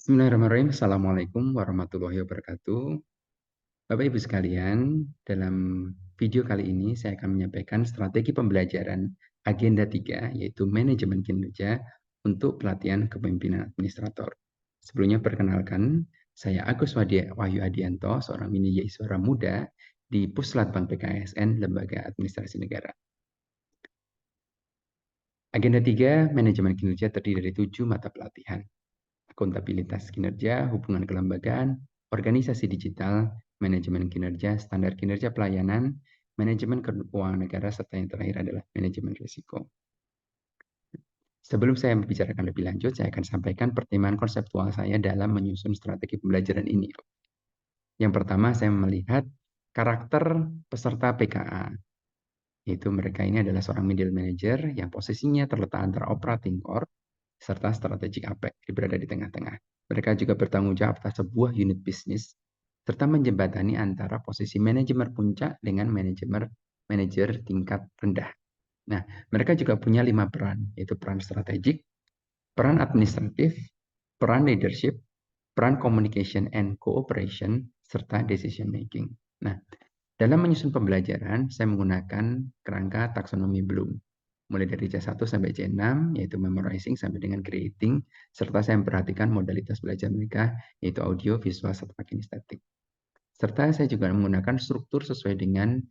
Bismillahirrahmanirrahim. Assalamualaikum warahmatullahi wabarakatuh. Bapak Ibu sekalian, dalam video kali ini saya akan menyampaikan strategi pembelajaran agenda 3, yaitu manajemen kinerja untuk pelatihan kepemimpinan administrator. Sebelumnya perkenalkan, saya Agus Wahyu Adianto, seorang mahasiswa muda di Puslatbang PKSN, Lembaga Administrasi Negara. Agenda 3, manajemen kinerja terdiri dari 7 mata pelatihan. Akuntabilitas kinerja, hubungan kelembagaan, organisasi digital, manajemen kinerja, standar kinerja pelayanan, manajemen keuangan negara, serta yang terakhir adalah manajemen risiko. Sebelum saya membicarakan lebih lanjut, saya akan sampaikan pertimbangan konseptual saya dalam menyusun strategi pembelajaran ini. Yang pertama, saya melihat karakter peserta PKA. Yaitu mereka ini adalah seorang middle manager yang posisinya terletak antara operating core serta strategic apex, berada di tengah-tengah. Mereka juga bertanggung jawab atas sebuah unit bisnis, serta menjembatani antara posisi manajemen puncak dengan manajer tingkat rendah. Nah, mereka juga punya 5 peran, yaitu peran strategik, peran administratif, peran leadership, peran communication and cooperation, serta decision making. Nah, dalam menyusun pembelajaran, saya menggunakan kerangka taksonomi Bloom. Mulai dari C1 sampai C6, yaitu memorizing sampai dengan creating, serta saya memperhatikan modalitas belajar mereka, yaitu audio, visual, serta kinestetik. Serta saya juga menggunakan struktur sesuai dengan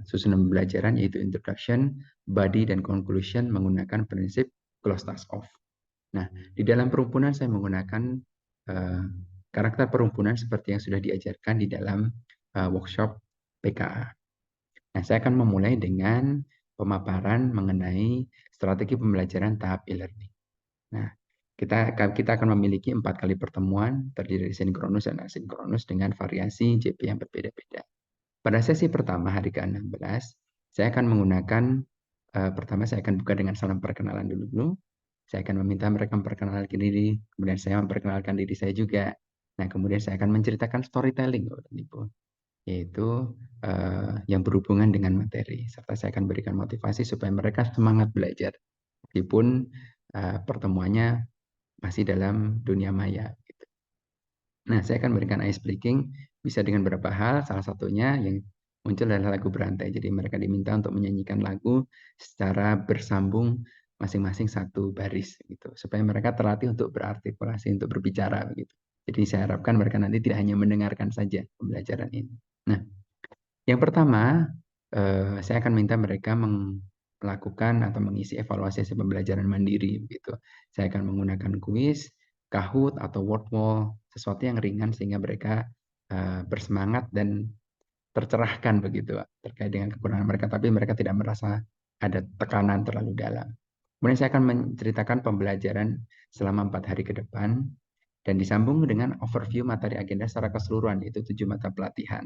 susunan pembelajaran, yaitu introduction, body, dan conclusion menggunakan prinsip close task off. Nah, di dalam perumpunan saya menggunakan karakter perumpunan seperti yang sudah diajarkan di dalam workshop PKA. Nah, saya akan memulai dengan pemaparan mengenai strategi pembelajaran tahap e-learning. Nah, kita akan memiliki 4 kali pertemuan terdiri dari sinkronus dan asinkronus dengan variasi JP yang berbeda-beda. Pada sesi pertama hari ke-16, saya akan menggunakan pertama saya akan buka dengan salam perkenalan dulu. Saya akan meminta mereka memperkenalkan diri, kemudian saya memperkenalkan diri saya juga. Nah, kemudian saya akan menceritakan storytelling, yaitu yang berhubungan dengan materi. Serta saya akan berikan motivasi supaya mereka semangat belajar, meskipun pertemuannya masih dalam dunia maya. Gitu. Nah, saya akan berikan ice breaking, bisa dengan beberapa hal, salah satunya yang muncul adalah lagu berantai. Jadi mereka diminta untuk menyanyikan lagu secara bersambung masing-masing satu baris, gitu, supaya mereka terlatih untuk berartikulasi, untuk berbicara, begitu. Jadi saya harapkan mereka nanti tidak hanya mendengarkan saja pembelajaran ini. Nah, yang pertama, saya akan minta mereka melakukan atau mengisi evaluasi hasil pembelajaran mandiri. Gitu. Saya akan menggunakan kuis, Kahoot, atau word wall, sesuatu yang ringan sehingga mereka bersemangat dan tercerahkan begitu terkait dengan kekurangan mereka, tapi mereka tidak merasa ada tekanan terlalu dalam. Kemudian saya akan menceritakan pembelajaran selama 4 hari ke depan dan disambung dengan overview materi agenda secara keseluruhan, yaitu 7 mata pelatihan.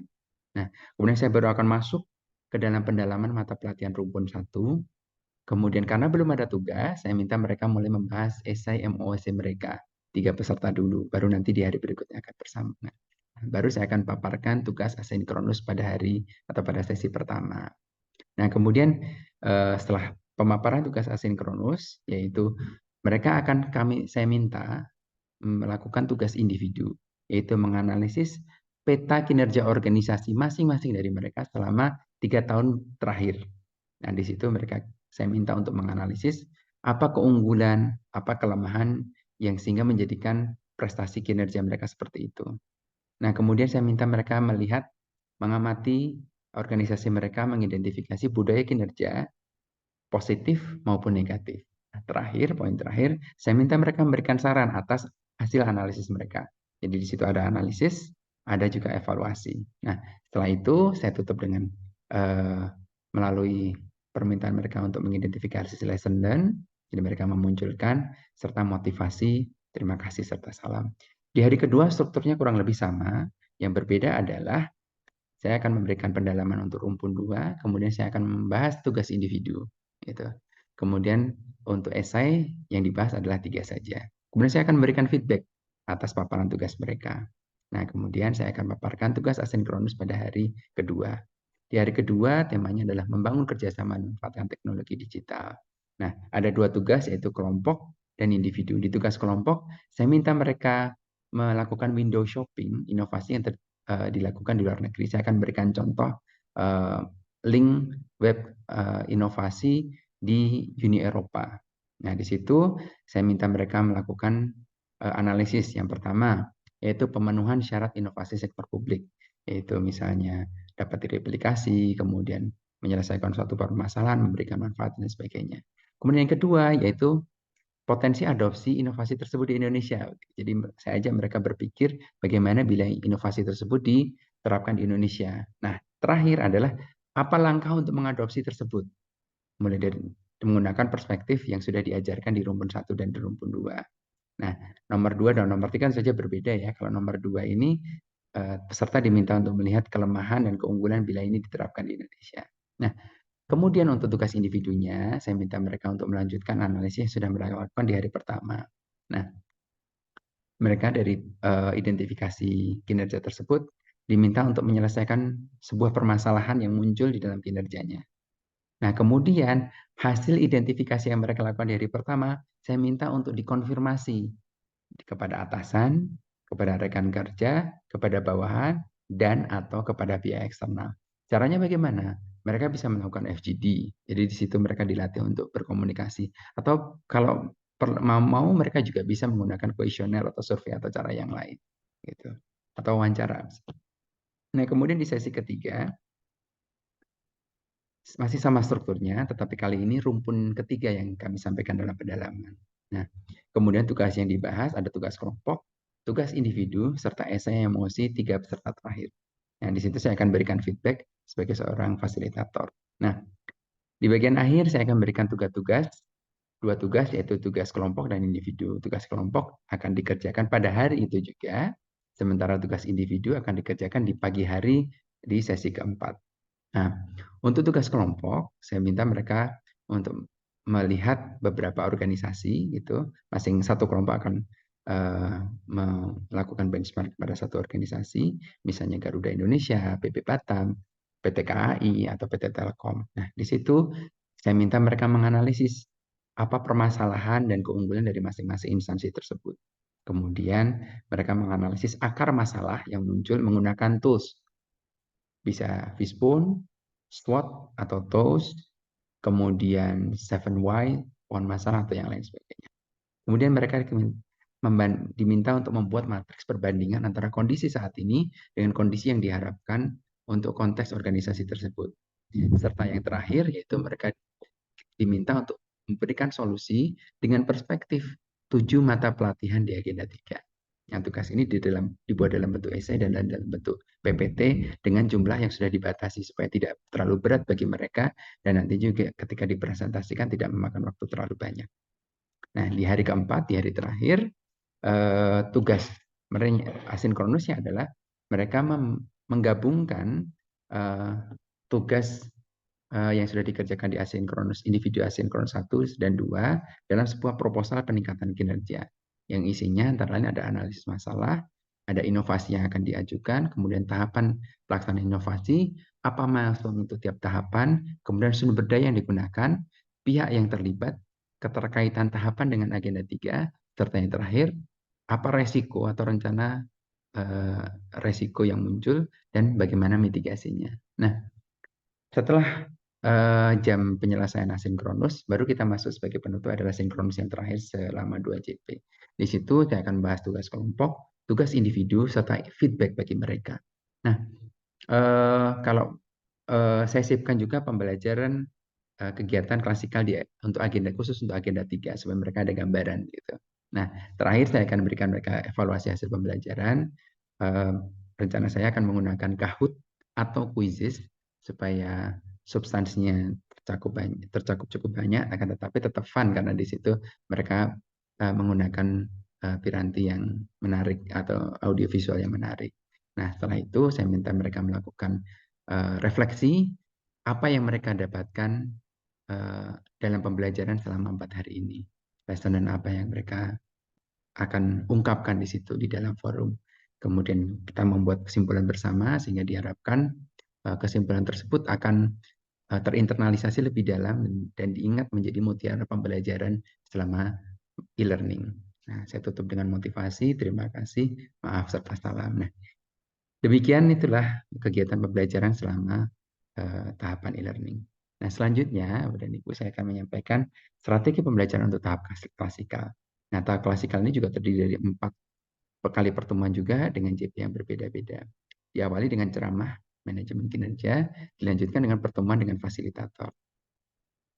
Nah, kemudian saya baru akan masuk ke dalam pendalaman mata pelatihan rumpun 1. Kemudian karena belum ada tugas, saya minta mereka mulai membahas esai MOOC mereka. 3 peserta dulu, baru nanti di hari berikutnya akan bersambungan. Baru saya akan paparkan tugas asinkronus pada hari atau pada sesi pertama. Nah, kemudian setelah pemaparan tugas asinkronus, yaitu mereka akan saya minta melakukan tugas individu, yaitu menganalisis peta kinerja organisasi masing-masing dari mereka selama 3 tahun terakhir. Nah, di situ saya minta untuk menganalisis apa keunggulan, apa kelemahan yang sehingga menjadikan prestasi kinerja mereka seperti itu. Nah, kemudian saya minta mereka mengamati organisasi mereka, mengidentifikasi budaya kinerja positif maupun negatif. Nah, poin terakhir, saya minta mereka memberikan saran atas hasil analisis mereka. Jadi di situ ada analisis, ada juga evaluasi. Nah, setelah itu saya tutup dengan melalui permintaan mereka untuk mengidentifikasi lesson learned, jadi mereka memunculkan serta motivasi, terima kasih serta salam. Di hari kedua strukturnya kurang lebih sama. Yang berbeda adalah saya akan memberikan pendalaman untuk rumpun 2, kemudian saya akan membahas tugas individu. Gitu. Kemudian untuk esai yang dibahas adalah 3 saja. Kemudian saya akan memberikan feedback atas paparan tugas mereka. Nah, kemudian saya akan paparkan tugas asinkronus pada hari kedua. Di hari kedua, temanya adalah membangun kerjasama dan memanfaatkan teknologi digital. Nah, ada 2 tugas, yaitu kelompok dan individu. Di tugas kelompok, saya minta mereka melakukan window shopping, inovasi yang dilakukan di luar negeri. Saya akan berikan contoh link web inovasi di Uni Eropa. Nah, di situ saya minta mereka melakukan analisis. Yang pertama, yaitu pemenuhan syarat inovasi sektor publik, yaitu misalnya dapat direplikasi, kemudian menyelesaikan suatu permasalahan, memberikan manfaat, dan sebagainya. Kemudian yang kedua, yaitu potensi adopsi inovasi tersebut di Indonesia. Jadi saya ajak mereka berpikir bagaimana bila inovasi tersebut diterapkan di Indonesia. Nah, terakhir adalah apa langkah untuk mengadopsi tersebut. Mulai dari menggunakan perspektif yang sudah diajarkan di rumpun 1 dan di rumpun 2. Nah, nomor 2 dan nomor 3 saja berbeda ya. Kalau nomor 2 ini peserta diminta untuk melihat kelemahan dan keunggulan bila ini diterapkan di Indonesia. Nah, kemudian untuk tugas individunya, saya minta mereka untuk melanjutkan analisis yang sudah mereka lakukan di hari pertama. Nah, mereka dari identifikasi kinerja tersebut diminta untuk menyelesaikan sebuah permasalahan yang muncul di dalam kinerjanya. Nah, kemudian hasil identifikasi yang mereka lakukan di hari pertama, saya minta untuk dikonfirmasi kepada atasan, kepada rekan kerja, kepada bawahan, dan atau kepada pihak eksternal. Caranya bagaimana? Mereka bisa melakukan FGD. Jadi di situ mereka dilatih untuk berkomunikasi. Atau kalau mau mereka juga bisa menggunakan kuesioner atau survei atau cara yang lain. Gitu. Atau wawancara. Nah, kemudian di sesi ketiga, masih sama strukturnya, tetapi kali ini rumpun ketiga yang kami sampaikan dalam pendalaman. Nah, kemudian tugas yang dibahas ada tugas kelompok, tugas individu, serta esai emosi 3 peserta terakhir. Nah, di situ saya akan berikan feedback sebagai seorang fasilitator. Nah, di bagian akhir saya akan berikan tugas-tugas, 2 tugas yaitu tugas kelompok dan individu. Tugas kelompok akan dikerjakan pada hari itu juga, sementara tugas individu akan dikerjakan di pagi hari di sesi keempat. Nah, untuk tugas kelompok, saya minta mereka untuk melihat beberapa organisasi gitu, masing satu kelompok akan melakukan benchmark pada satu organisasi, misalnya Garuda Indonesia, PP Batam, PT KAI atau PT Telkom. Nah, di situ saya minta mereka menganalisis apa permasalahan dan keunggulan dari masing-masing instansi tersebut. Kemudian mereka menganalisis akar masalah yang muncul menggunakan tools. Bisa Fishbone, SWOT atau TOS, kemudian 7Y, pohon masalah atau yang lain sebagainya. Kemudian mereka diminta untuk membuat matriks perbandingan antara kondisi saat ini dengan kondisi yang diharapkan untuk konteks organisasi tersebut. Serta yang terakhir yaitu mereka diminta untuk memberikan solusi dengan perspektif 7 mata pelatihan di agenda 3. Yang tugas ini dibuat dalam bentuk esai dan dalam bentuk PPT dengan jumlah yang sudah dibatasi supaya tidak terlalu berat bagi mereka dan nanti juga ketika dipresentasikan tidak memakan waktu terlalu banyak. Nah, di hari keempat, di hari terakhir, tugas asinkronusnya adalah mereka menggabungkan tugas yang sudah dikerjakan di asinkronus, individu asinkronus 1 dan 2 dalam sebuah proposal peningkatan kinerja yang isinya antara lain ada analisis masalah, ada inovasi yang akan diajukan, kemudian tahapan pelaksanaan inovasi, apa milestone untuk tiap tahapan, kemudian sumber daya yang digunakan, pihak yang terlibat, keterkaitan tahapan dengan agenda 3, serta yang terakhir, apa resiko atau rencana resiko yang muncul dan bagaimana mitigasinya. Nah, setelah jam penyelesaian asinkronus, baru kita masuk sebagai penutup adalah sinkronus yang terakhir selama 2 JP. Di situ saya akan bahas tugas kelompok, tugas individu, serta feedback bagi mereka. Nah, kalau saya sipkan juga pembelajaran kegiatan klasikal untuk agenda khusus untuk agenda 3 supaya mereka ada gambaran gitu. Nah, terakhir saya akan berikan mereka evaluasi hasil pembelajaran. Rencana saya akan menggunakan Kahoot atau quizzes supaya substansinya tercakup cukup banyak, akan tetapi tetap fun karena di situ mereka menggunakan piranti yang menarik atau audiovisual yang menarik. Nah, setelah itu saya minta mereka melakukan refleksi apa yang mereka dapatkan dalam pembelajaran selama 4 hari ini. Lesson dan apa yang mereka akan ungkapkan di situ di dalam forum. Kemudian kita membuat kesimpulan bersama sehingga diharapkan kesimpulan tersebut akan terinternalisasi lebih dalam dan diingat menjadi mutiara pembelajaran selama e-learning. Nah, saya tutup dengan motivasi, terima kasih, maaf, serta salam. Nah, demikian itulah kegiatan pembelajaran selama tahapan e-learning. Nah, selanjutnya, Bapak dan Ibu, saya akan menyampaikan strategi pembelajaran untuk tahap klasikal. Nah, tahap klasikal ini juga terdiri dari 4 kali pertemuan juga dengan JP yang berbeda-beda. Diawali dengan ceramah manajemen kinerja, dilanjutkan dengan pertemuan dengan fasilitator.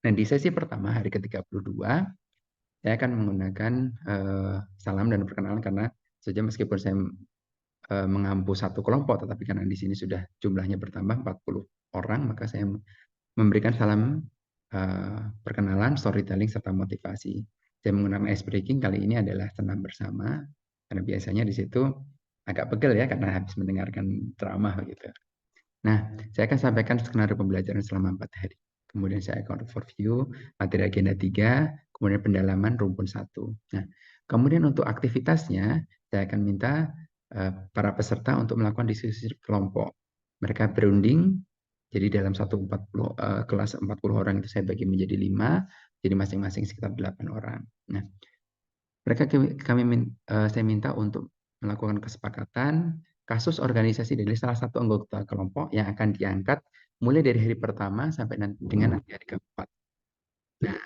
Dan di sesi pertama, hari ke-32, saya akan menggunakan salam dan perkenalan karena saja meskipun saya mengampu satu kelompok, tetapi karena di sini sudah jumlahnya bertambah 40 orang, maka saya memberikan salam perkenalan, storytelling, serta motivasi. Saya menggunakan ice breaking kali ini adalah senam bersama, karena biasanya di situ agak pegel ya, karena habis mendengarkan ceramah gitu. Nah, saya akan sampaikan skenario pembelajaran selama 4 hari. Kemudian saya akan overview materi agenda 3, kemudian pendalaman rumpun 1. Nah, kemudian untuk aktivitasnya, saya akan minta para peserta untuk melakukan diskusi kelompok. Mereka berunding, jadi dalam kelas 40 orang itu saya bagi menjadi 5, jadi masing-masing sekitar 8 orang. Nah, saya minta untuk melakukan kesepakatan kasus organisasi dari salah satu anggota kelompok yang akan diangkat mulai dari hari pertama sampai dengan nanti hari keempat. Nah,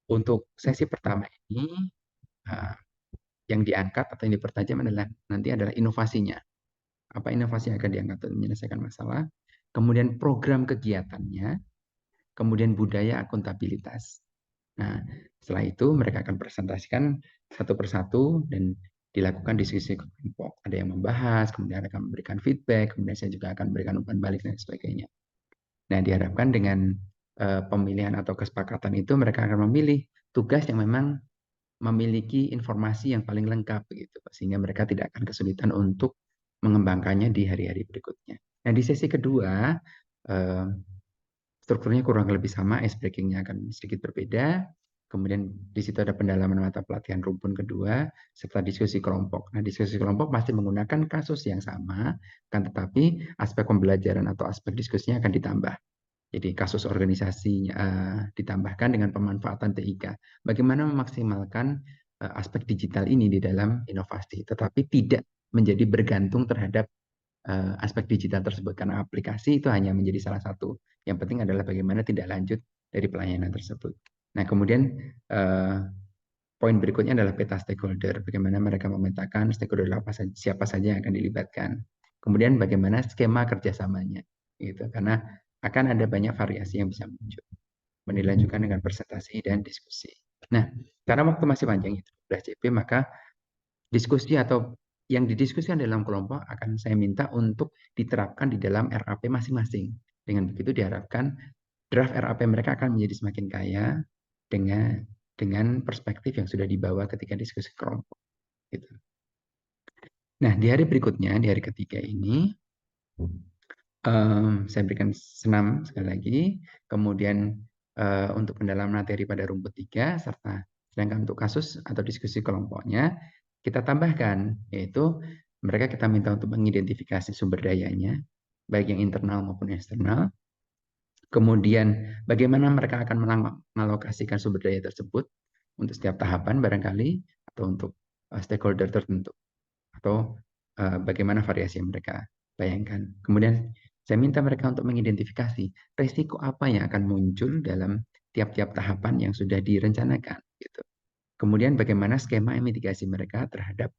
untuk sesi pertama ini yang diangkat atau yang dipertajam adalah inovasinya. Apa inovasi yang akan diangkat untuk menyelesaikan masalah, kemudian program kegiatannya, kemudian budaya akuntabilitas. Nah, setelah itu mereka akan presentasikan satu persatu dan dilakukan diskusi kelompok. Ada yang membahas, kemudian akan memberikan feedback, kemudian saya juga akan memberikan umpan balik dan sebagainya. Nah, diharapkan dengan pemilihan atau kesepakatan itu mereka akan memilih tugas yang memang memiliki informasi yang paling lengkap begitu, sehingga mereka tidak akan kesulitan untuk mengembangkannya di hari-hari berikutnya. Nah, di sesi kedua strukturnya kurang lebih sama, ice breaking-nya akan sedikit berbeda. Kemudian di situ ada pendalaman mata pelatihan rumpun kedua, serta diskusi kelompok. Nah, diskusi kelompok masih menggunakan kasus yang sama, kan tetapi aspek pembelajaran atau aspek diskusinya akan ditambah. Jadi kasus organisasinya ditambahkan dengan pemanfaatan TIK. Bagaimana memaksimalkan aspek digital ini di dalam inovasi, tetapi tidak menjadi bergantung terhadap aspek digital tersebut karena aplikasi itu hanya menjadi salah satu. Yang penting adalah bagaimana tidak lanjut dari pelayanan tersebut. Nah, kemudian poin berikutnya adalah peta stakeholder. Bagaimana mereka memetakan stakeholder siapa saja yang akan dilibatkan. Kemudian bagaimana skema kerjasamanya, gitu. Karena akan ada banyak variasi yang bisa muncul. Dilanjutkan dengan presentasi dan diskusi. Nah, karena waktu masih panjang itu 12 CP, maka diskusi atau yang didiskusikan dalam kelompok akan saya minta untuk diterapkan di dalam RAP masing-masing. Dengan begitu diharapkan draft RAP mereka akan menjadi semakin kaya dengan perspektif yang sudah dibawa ketika diskusi kelompok. Gitu. Nah, di hari berikutnya, di hari ketiga ini, saya berikan senam sekali lagi, kemudian untuk pendalaman materi pada rumput 3, serta sedangkan untuk kasus atau diskusi kelompoknya, kita tambahkan, yaitu mereka kita minta untuk mengidentifikasi sumber dayanya, baik yang internal maupun eksternal. Kemudian bagaimana mereka akan mengalokasikan sumber daya tersebut untuk setiap tahapan barangkali, atau untuk stakeholder tertentu, atau bagaimana variasi yang mereka bayangkan. Kemudian saya minta mereka untuk mengidentifikasi resiko apa yang akan muncul dalam tiap-tiap tahapan yang sudah direncanakan. Gitu. Kemudian bagaimana skema mitigasi mereka terhadap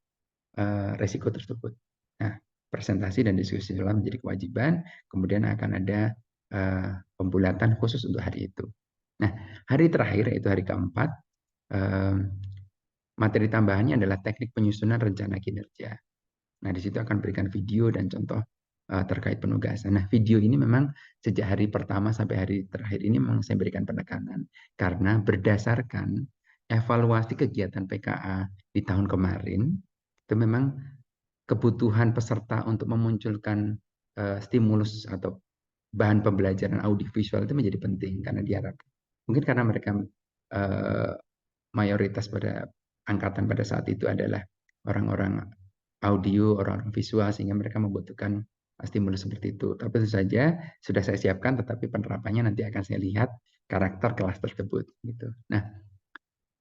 resiko tersebut. Nah, presentasi dan diskusi ulang menjadi kewajiban. Kemudian akan ada pembulatan khusus untuk hari itu. Nah, hari terakhir yaitu hari keempat, materi tambahannya adalah teknik penyusunan rencana kinerja. Nah, di situ akan berikan video dan contoh terkait penugasan. Nah, video ini memang sejak hari pertama sampai hari terakhir ini memang saya berikan penekanan karena berdasarkan evaluasi kegiatan PKA di tahun kemarin itu memang kebutuhan peserta untuk memunculkan stimulus atau bahan pembelajaran audiovisual itu menjadi penting karena diharapkan. Mungkin karena mereka mayoritas pada angkatan pada saat itu adalah orang-orang audio, orang-orang visual, sehingga mereka membutuhkan stimulus seperti itu. Tapi tentu saja sudah saya siapkan, tetapi penerapannya nanti akan saya lihat karakter kelas tersebut. Gitu. Nah,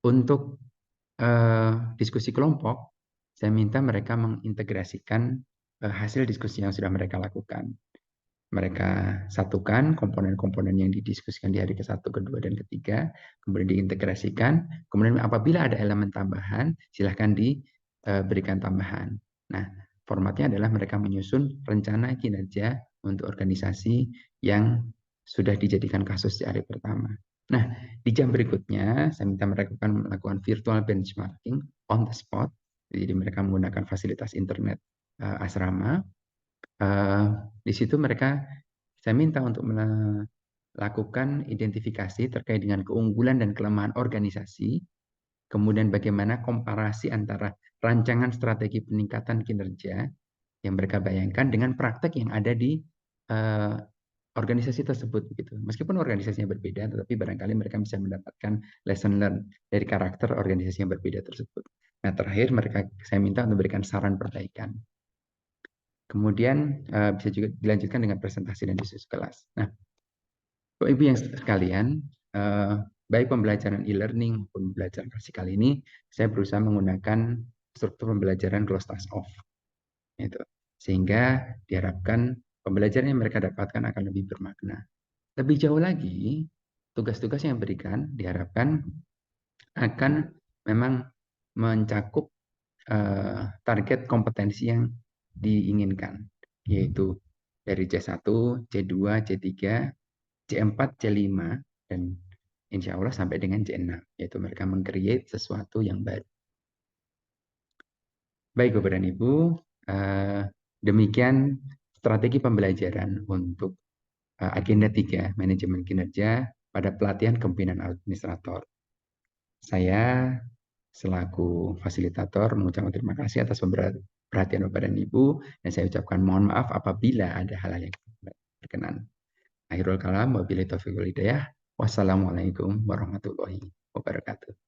untuk diskusi kelompok, saya minta mereka mengintegrasikan hasil diskusi yang sudah mereka lakukan. Mereka satukan komponen-komponen yang didiskusikan di hari ke-1, ke-2, dan ke-3, kemudian diintegrasikan, kemudian apabila ada elemen tambahan, silahkan diberikan tambahan. Nah, formatnya adalah mereka menyusun rencana kinerja untuk organisasi yang sudah dijadikan kasus di hari pertama. Nah, di jam berikutnya, saya minta mereka melakukan virtual benchmarking on the spot. Jadi mereka menggunakan fasilitas internet asrama. Di situ saya minta untuk melakukan identifikasi terkait dengan keunggulan dan kelemahan organisasi, kemudian bagaimana komparasi antara rancangan strategi peningkatan kinerja yang mereka bayangkan dengan praktek yang ada di uh, organisasi tersebut gitu. Meskipun organisasinya berbeda, tetapi barangkali mereka bisa mendapatkan lesson learned dari karakter organisasi yang berbeda tersebut. Nah, terakhir saya minta untuk memberikan saran perbaikan. Kemudian bisa juga dilanjutkan dengan presentasi dan diskusi kelas. Nah, Bapak Ibu yang sekalian, baik pembelajaran e-learning maupun pembelajaran klasikal ini, saya berusaha menggunakan struktur pembelajaran closed task off. Itu. Sehingga diharapkan pembelajaran yang mereka dapatkan akan lebih bermakna. Lebih jauh lagi, tugas-tugas yang diberikan diharapkan akan memang mencakup target kompetensi yang diinginkan, yaitu dari C1, C2, C3, C4, C5, dan insya Allah sampai dengan C6, yaitu mereka meng-create sesuatu yang baru. Baik Bapak dan Ibu, demikian strategi pembelajaran untuk agenda 3, manajemen kinerja pada pelatihan kepemimpinan administrator. Saya selaku fasilitator mengucapkan terima kasih atas perhatian Bapak dan Ibu, dan saya ucapkan mohon maaf apabila ada hal-hal yang berkenan. Akhirul kalam, wabillahi taufiq wal hidayah. Wassalamualaikum warahmatullahi wabarakatuh.